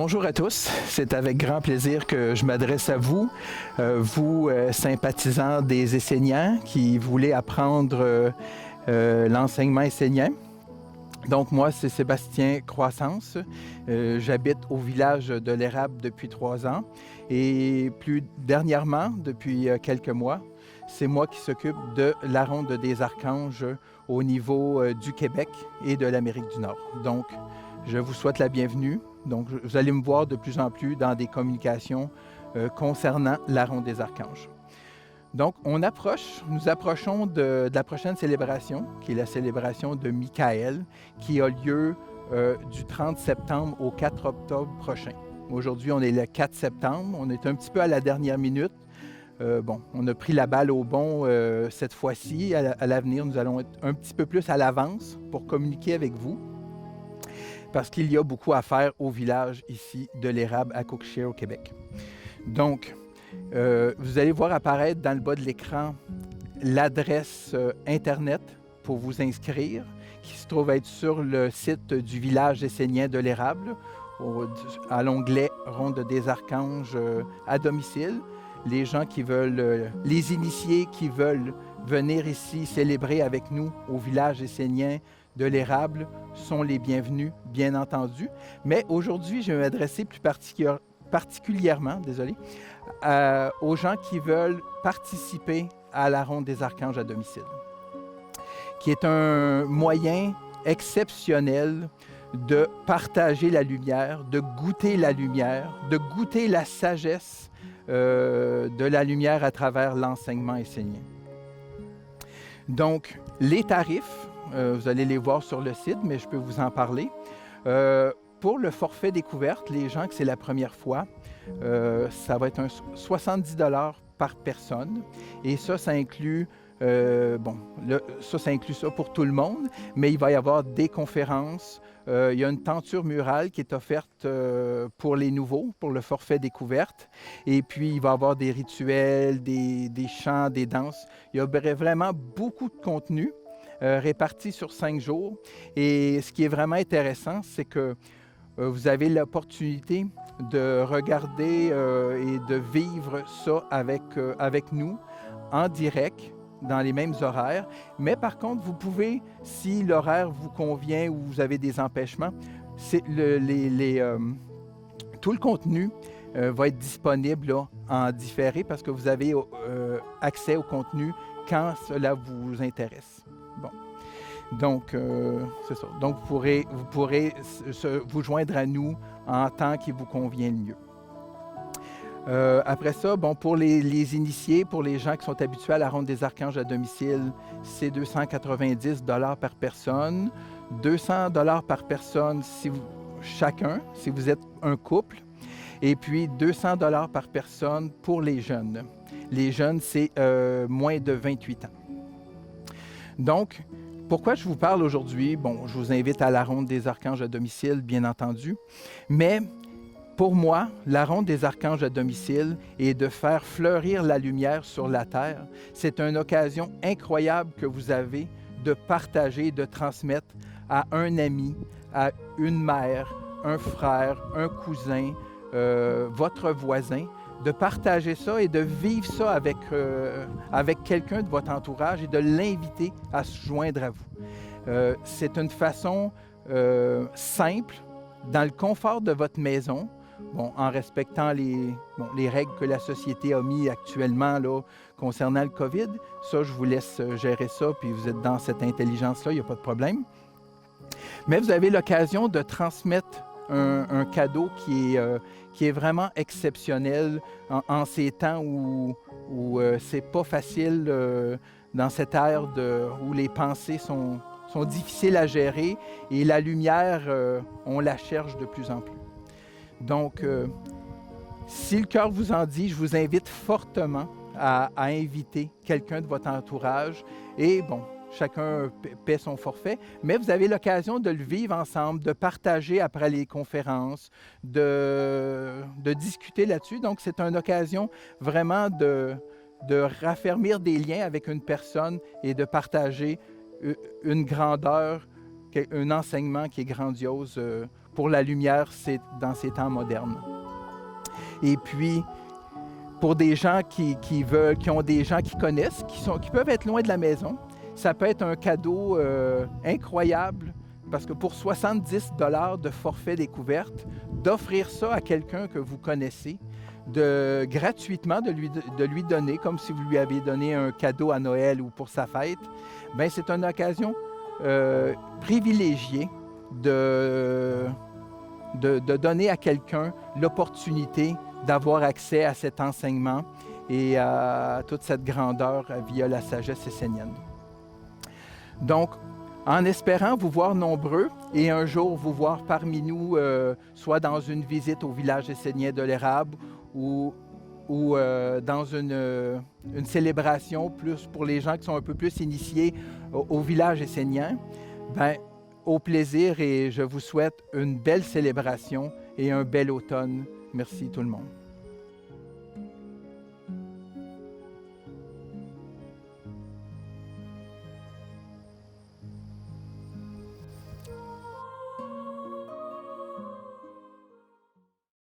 Bonjour à tous, c'est avec grand plaisir que je m'adresse à vous, sympathisants des Esséniens qui voulez apprendre l'enseignement essénien. Donc moi, c'est Sébastien Croissance, j'habite au village de l'Érable depuis 3 ans et plus dernièrement, depuis quelques mois, c'est moi qui s'occupe de la Ronde des Archanges au niveau du Québec et de l'Amérique du Nord. Donc, je vous souhaite la bienvenue. Donc, vous allez me voir de plus en plus dans des communications concernant la Ronde des Archanges. Donc, nous approchons de la prochaine célébration, qui est la célébration de Michael, qui a lieu du 30 septembre au 4 octobre prochain. Aujourd'hui, on est le 4 septembre, on est un petit peu à la dernière minute. On a pris la balle au bon cette fois-ci. À l'avenir, nous allons être un petit peu plus à l'avance pour communiquer avec vous, parce qu'il y a beaucoup à faire au village ici de l'Érable à Cookshare au Québec. Donc, vous allez voir apparaître dans le bas de l'écran l'adresse Internet pour vous inscrire, qui se trouve être sur le site du village essénien de l'Érable, à l'onglet Ronde des Archanges à domicile. Les gens qui veulent, les initiés qui veulent venir ici célébrer avec nous au village essénien de l'Érable sont les bienvenus, bien entendu. Mais aujourd'hui, je vais m'adresser plus particulièrement aux gens qui veulent participer à la Ronde des Archanges à domicile, qui est un moyen exceptionnel de partager la lumière, de goûter la sagesse de la lumière à travers l'enseignement essénien. Donc, les tarifs, vous allez les voir sur le site, mais je peux vous en parler. Pour le forfait découverte, les gens que c'est la première fois, ça va être 70 $ par personne. Et ça inclut, ça inclut ça pour tout le monde, mais il va y avoir des conférences. Il y a une tenture murale qui est offerte pour les nouveaux, pour le forfait découverte. Et puis, il va y avoir des rituels, des chants, des danses. Il y a vraiment beaucoup de contenu réparti sur 5 jours. Et ce qui est vraiment intéressant, c'est que vous avez l'opportunité de regarder et de vivre ça avec nous en direct, dans les mêmes horaires. Mais par contre, vous pouvez, si l'horaire vous convient ou vous avez des empêchements, tout le contenu va être disponible là, en différé parce que vous avez accès au contenu quand cela vous intéresse. Bon. Donc, c'est ça. Donc, vous pourrez vous joindre à nous en temps qui vous convient le mieux. Après ça, pour les initiés, pour les gens qui sont habitués à la Ronde des Archanges à domicile, c'est 290 $ par personne, 200 $ par personne chacun, si vous êtes un couple, et puis 200 $ par personne pour les jeunes. Les jeunes, c'est moins de 28 ans. Donc, pourquoi je vous parle aujourd'hui? Bon, je vous invite à la Ronde des Archanges à domicile, bien entendu, mais pour moi, la Ronde des Archanges à domicile et de faire fleurir la lumière sur la terre, c'est une occasion incroyable que vous avez de partager, de transmettre à un ami, à une mère, un frère, un cousin, votre voisin, de partager ça et de vivre ça avec quelqu'un de votre entourage et de l'inviter à se joindre à vous. C'est une façon simple, dans le confort de votre maison, en respectant les règles que la société a mises actuellement là, concernant le COVID. Ça, je vous laisse gérer ça, puis vous êtes dans cette intelligence-là, il n'y a pas de problème. Mais vous avez l'occasion de transmettre un cadeau qui est vraiment exceptionnel en ces temps où c'est pas facile, dans cette ère où les pensées sont difficiles à gérer et la lumière, on la cherche de plus en plus. Donc, si le cœur vous en dit, je vous invite fortement à inviter quelqu'un de votre entourage et chacun paie son forfait, mais vous avez l'occasion de le vivre ensemble, de partager après les conférences, de discuter là-dessus. Donc, c'est une occasion vraiment de raffermir des liens avec une personne et de partager une grandeur, un enseignement qui est grandiose pour la lumière dans ces temps modernes. Et puis, pour des gens qui ont des gens qui connaissent, qui peuvent être loin de la maison, ça peut être un cadeau incroyable, parce que pour 70 $ de forfait découverte, d'offrir ça à quelqu'un que vous connaissez, gratuitement de lui donner, comme si vous lui aviez donné un cadeau à Noël ou pour sa fête, bien, c'est une occasion privilégiée de donner à quelqu'un l'opportunité d'avoir accès à cet enseignement et à toute cette grandeur via la sagesse essénienne. Donc, en espérant vous voir nombreux et un jour vous voir parmi nous, soit dans une visite au village essénien de l'Érable ou dans une célébration plus pour les gens qui sont un peu plus initiés au village essénien, bien, au plaisir et je vous souhaite une belle célébration et un bel automne. Merci tout le monde.